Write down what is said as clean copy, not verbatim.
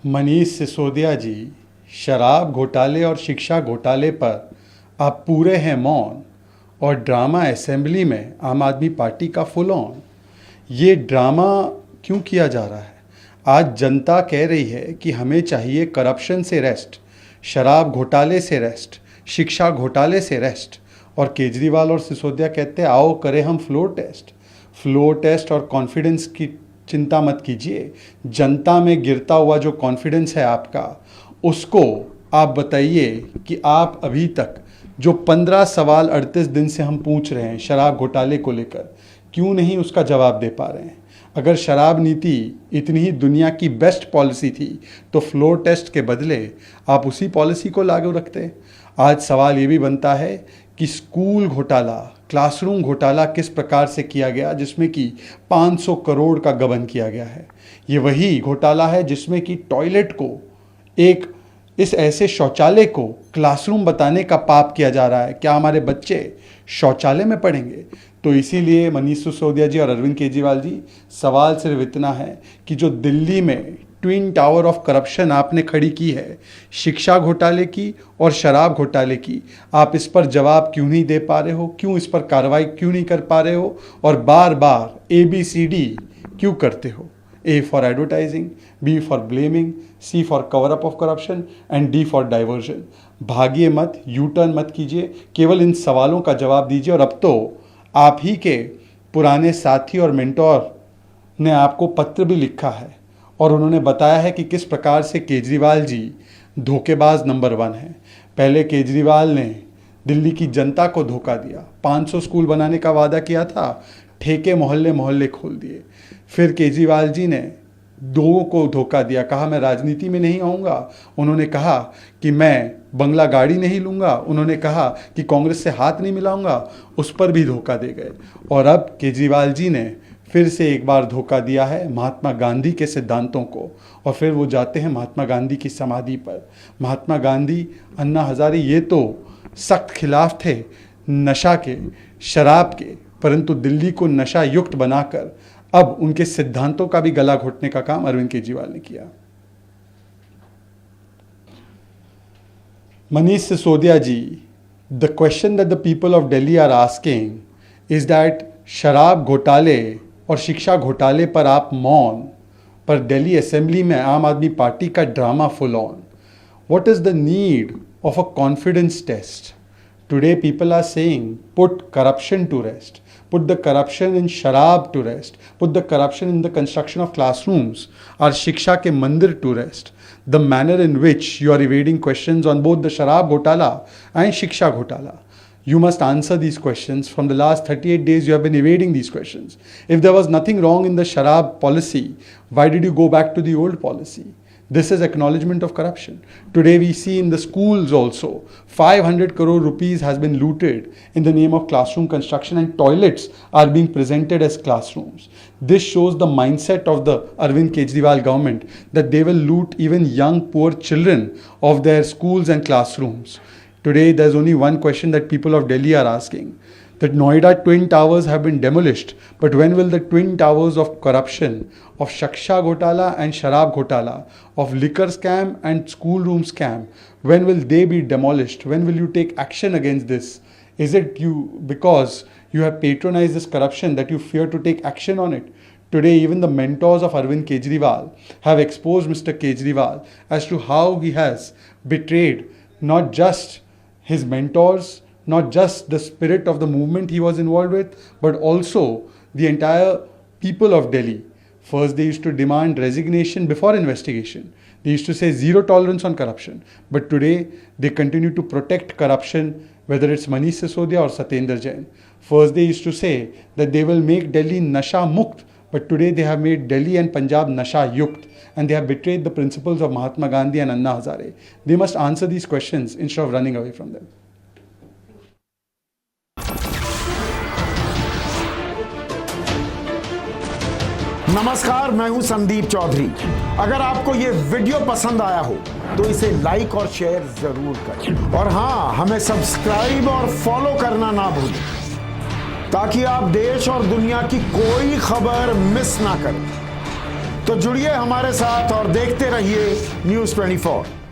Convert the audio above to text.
मनीष सिसोदिया जी, शराब घोटाले और शिक्षा घोटाले पर आप पूरे हैं मौन और ड्रामा असेंबली में आम आदमी पार्टी का फुल ऑन। ये ड्रामा क्यों किया जा रहा है? आज जनता कह रही है कि हमें चाहिए करप्शन से रेस्ट, शराब घोटाले से रेस्ट, शिक्षा घोटाले से रेस्ट, और केजरीवाल और सिसोदिया कहते हैं आओ करें हम फ्लोर टेस्ट और कॉन्फिडेंस की चिंता मत कीजिए। जनता में गिरता हुआ जो कॉन्फिडेंस है आपका, उसको आप बताइए कि आप अभी तक जो 15 सवाल 38 दिन से हम पूछ रहे हैं शराब घोटाले को लेकर, क्यों नहीं उसका जवाब दे पा रहे हैं? अगर शराब नीति इतनी ही दुनिया की बेस्ट पॉलिसी थी तो फ्लोर टेस्ट के बदले आप उसी पॉलिसी को लागू रखते। आज सवाल ये भी बनता है कि स्कूल घोटाला, क्लासरूम घोटाला किस प्रकार से किया गया, जिसमें कि 500 करोड़ का गबन किया गया है। ये वही घोटाला है जिसमें कि टॉयलेट को, इस ऐसे शौचालय को क्लासरूम बताने का पाप किया जा रहा है। क्या हमारे बच्चे शौचालय में पढ़ेंगे? तो इसीलिए मनीष सिसोदिया जी और अरविंद केजरीवाल जी, सवाल सिर्फ इतना है कि जो दिल्ली में ट्विन टावर ऑफ करप्शन आपने खड़ी की है, शिक्षा घोटाले की और शराब घोटाले की, आप इस पर जवाब क्यों नहीं दे पा रहे हो? क्यों इस पर कार्रवाई क्यों नहीं कर पा रहे हो? और बार बार ABCD क्यों करते हो? A for advertising, B for blaming, C for cover up of corruption and D for diversion। भागिए मत, यू टर्न मत कीजिए, केवल इन सवालों का जवाब दीजिए। और अब तो आप ही के पुराने साथी और मेंटोर ने आपको पत्र भी लिखा है और उन्होंने बताया है कि किस प्रकार से केजरीवाल जी धोखेबाज नंबर 1 हैं। पहले केजरीवाल ने दिल्ली की जनता को धोखा दिया, 500 स्कूल बनाने का वादा किया था, ठेके मोहल्ले मोहल्ले खोल दिए। फिर केजरीवाल जी ने लोगों को धोखा दिया, कहा मैं राजनीति में नहीं आऊँगा। उन्होंने कहा कि मैं बंगला गाड़ी नहीं लूँगा। उन्होंने कहा कि कांग्रेस से हाथ नहीं मिलाऊंगा, उस पर भी धोखा दे गए। और अब केजरीवाल जी ने फिर से एक बार धोखा दिया है महात्मा गांधी के सिद्धांतों को, और फिर वो जाते हैं महात्मा गांधी की समाधि पर। महात्मा गांधी, अन्ना हजारे ये तो सख्त खिलाफ थे नशा के, शराब के, परंतु दिल्ली को नशा युक्त बनाकर अब उनके सिद्धांतों का भी गला घोटने का काम अरविंद केजरीवाल ने किया। Manish Sisodia ji, the question that the people of Delhi are asking is that शराब घोटाले और शिक्षा घोटाले पर आप मौन, पर दिल्ली असेंबली में आम आदमी पार्टी का drama full on. What is the need of a confidence test? Today people are saying put corruption to rest, put the corruption in sharab to rest, put the corruption in the construction of classrooms or shiksha ke mandir to rest. The manner in which you are evading questions on both the sharab ghotala and shiksha ghotala. You must answer these questions. From the last 38 days, you have been evading these questions. If there was nothing wrong in the sharab policy, why did you go back to the old policy? This is acknowledgement of corruption. Today we see in the schools also, 500 crore rupees has been looted in the name of classroom construction, and toilets are being presented as classrooms. This shows the mindset of the Arvind Kejriwal government, that they will loot even young poor children of their schools and classrooms. Today there's only one question that people of Delhi are asking, that Noida twin towers have been demolished, but when will the twin towers of corruption, of Shaksha Ghotala and Sharab Ghotala, of liquor scam and schoolroom scam, when will they be demolished? When will you take action against this? Is it because you have patronized this corruption that you fear to take action on it? Today even the mentors of Arvind Kejriwal have exposed Mr. Kejriwal as to how he has betrayed not just his mentors, not just the spirit of the movement he was involved with, but also the entire people of Delhi. First, they used to demand resignation before investigation. They used to say zero tolerance on corruption. But today, they continue to protect corruption, whether it's Manish Sisodia or Satyendra Jain. First, they used to say that they will make Delhi Nasha Mukt, but today they have made Delhi and Punjab Nasha Yukt, and they have betrayed the principles of Mahatma Gandhi and Anna Hazare. They must answer these questions instead of running away from them. नमस्कार, मैं हूं संदीप चौधरी। अगर आपको ये video पसंद आया हो तो इसे लाइक और शेयर जरूर करें, और हाँ, हमें सब्सक्राइब और फॉलो करना ना भूलें, ताकि आप देश और दुनिया की कोई खबर मिस ना करें। तो जुड़िए हमारे साथ और देखते रहिए News 24।